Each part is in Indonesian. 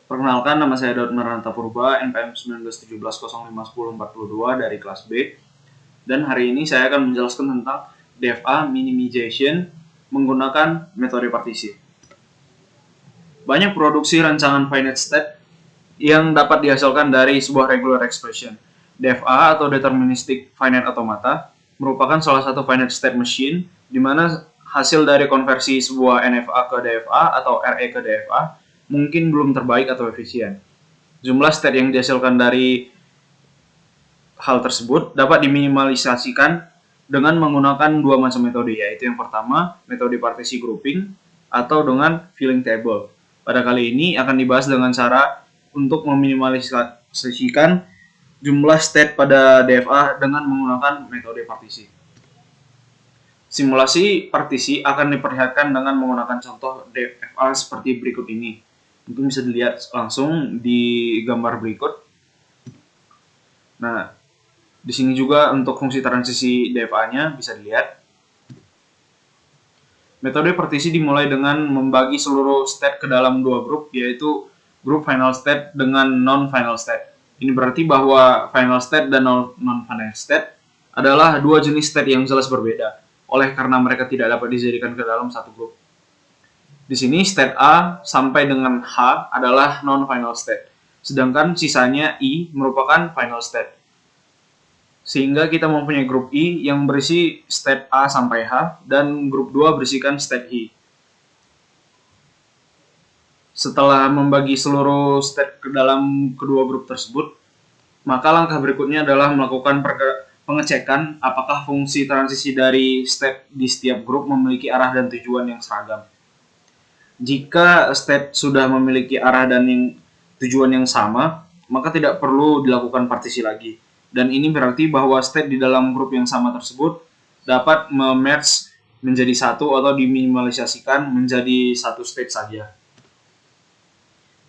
Perkenalkan, nama saya Daud Maranta Purba, NPM 1917051042 dari kelas B. Dan hari ini saya akan menjelaskan tentang DFA minimization menggunakan metode partisi. Banyak produksi rancangan finite state yang dapat dihasilkan dari sebuah regular expression. DFA atau Deterministic Finite Automata merupakan salah satu finite state machine di mana hasil dari konversi sebuah NFA ke DFA atau RE ke DFA mungkin belum terbaik atau efisien. Jumlah state yang dihasilkan dari hal tersebut dapat diminimalisasikan dengan menggunakan dua macam metode, yaitu yang pertama, metode partisi grouping atau dengan filling table. Pada kali ini akan dibahas dengan cara untuk meminimalisasikan jumlah state pada DFA dengan menggunakan metode partisi. Simulasi partisi akan diperlihatkan dengan menggunakan contoh DFA seperti berikut ini. Mungkin bisa dilihat langsung di gambar berikut. Nah, di sini juga untuk fungsi transisi DFA-nya bisa dilihat. Metode partisi dimulai dengan membagi seluruh state ke dalam dua grup, yaitu grup final state dengan non-final state. Ini berarti bahwa final state dan non-final state adalah dua jenis state yang jelas berbeda, oleh karena mereka tidak dapat dijadikan ke dalam satu grup. Di sini state A sampai dengan H adalah non-final state, sedangkan sisanya I merupakan final state. Sehingga kita mempunyai grup I yang berisi state A sampai H dan grup 2 berisikan state I. Setelah membagi seluruh state ke dalam kedua grup tersebut, maka langkah berikutnya adalah melakukan pengecekan apakah fungsi transisi dari state di setiap grup memiliki arah dan tujuan yang seragam. Jika state sudah memiliki arah dan tujuan yang sama, maka tidak perlu dilakukan partisi lagi. Dan ini berarti bahwa state di dalam grup yang sama tersebut dapat merge menjadi satu atau diminimalisasikan menjadi satu state saja.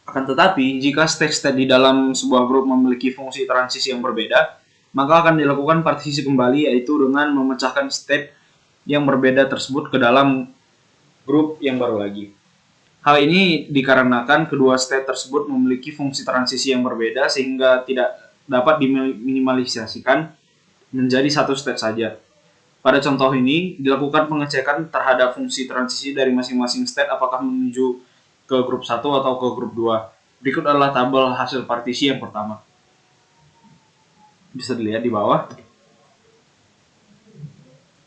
Akan tetapi, jika state-state di dalam sebuah grup memiliki fungsi transisi yang berbeda, maka akan dilakukan partisi kembali, yaitu dengan memecahkan state yang berbeda tersebut ke dalam grup yang baru lagi. Hal ini dikarenakan kedua state tersebut memiliki fungsi transisi yang berbeda sehingga tidak dapat diminimalisasikan menjadi satu state saja. Pada contoh ini, dilakukan pengecekan terhadap fungsi transisi dari masing-masing state apakah menuju ke grup 1 atau ke grup 2. Berikut adalah tabel hasil partisi yang pertama. Bisa dilihat di bawah.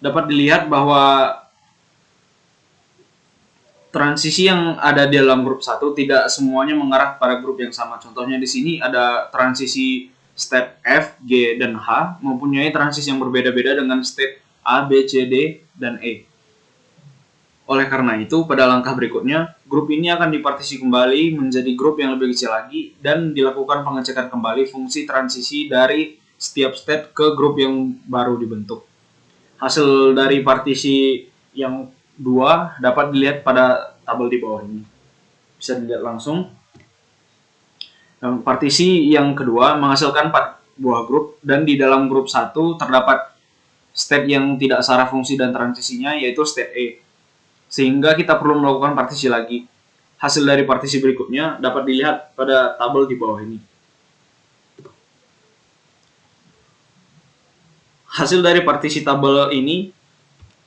Dapat dilihat bahwa transisi yang ada di dalam grup 1 tidak semuanya mengarah pada grup yang sama. Contohnya di sini ada transisi state F, G, dan H mempunyai transisi yang berbeda-beda dengan state A, B, C, D, dan E. Oleh karena itu, pada langkah berikutnya, grup ini akan dipartisi kembali menjadi grup yang lebih kecil lagi dan dilakukan pengecekan kembali fungsi transisi dari setiap state ke grup yang baru dibentuk. Hasil dari partisi yang 2 dapat dilihat pada tabel di bawah ini. Bisa dilihat langsung. Partisi yang kedua menghasilkan 4 buah grup dan di dalam grup 1 terdapat state yang tidak searah fungsi dan transisinya, yaitu state E. Sehingga kita perlu melakukan partisi lagi. Hasil dari partisi berikutnya dapat dilihat pada tabel di bawah ini. Hasil dari partisi tabel ini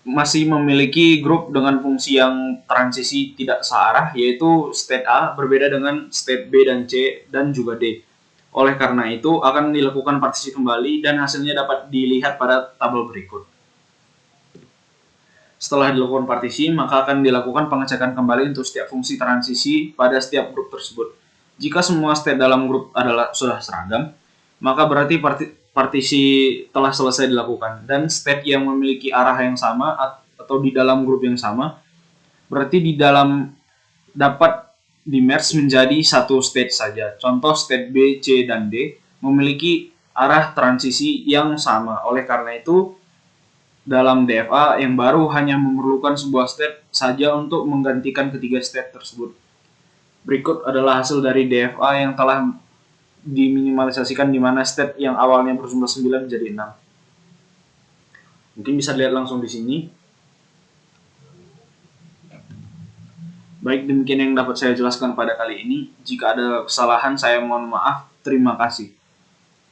masih memiliki grup dengan fungsi yang transisi tidak searah, yaitu state A berbeda dengan state B dan C dan juga D. Oleh karena itu, akan dilakukan partisi kembali dan hasilnya dapat dilihat pada tabel berikut. Setelah dilakukan partisi, maka akan dilakukan pengecekan kembali untuk setiap fungsi transisi pada setiap grup tersebut. Jika semua state dalam grup sudah seragam, maka berarti partisi telah selesai dilakukan, dan state yang memiliki arah yang sama atau di dalam grup yang sama berarti di dalam dapat di-merge menjadi satu state saja. Contoh state B, C, dan D memiliki arah transisi yang sama. Oleh karena itu, dalam DFA yang baru hanya memerlukan sebuah state saja untuk menggantikan ketiga state tersebut. Berikut adalah hasil dari DFA yang telah diminimalisasikan di mana state yang awalnya berjumlah 9 menjadi 6. Mungkin bisa dilihat langsung di sini. Baik, demikian yang dapat saya jelaskan pada kali ini. Jika ada kesalahan, saya mohon maaf. Terima kasih.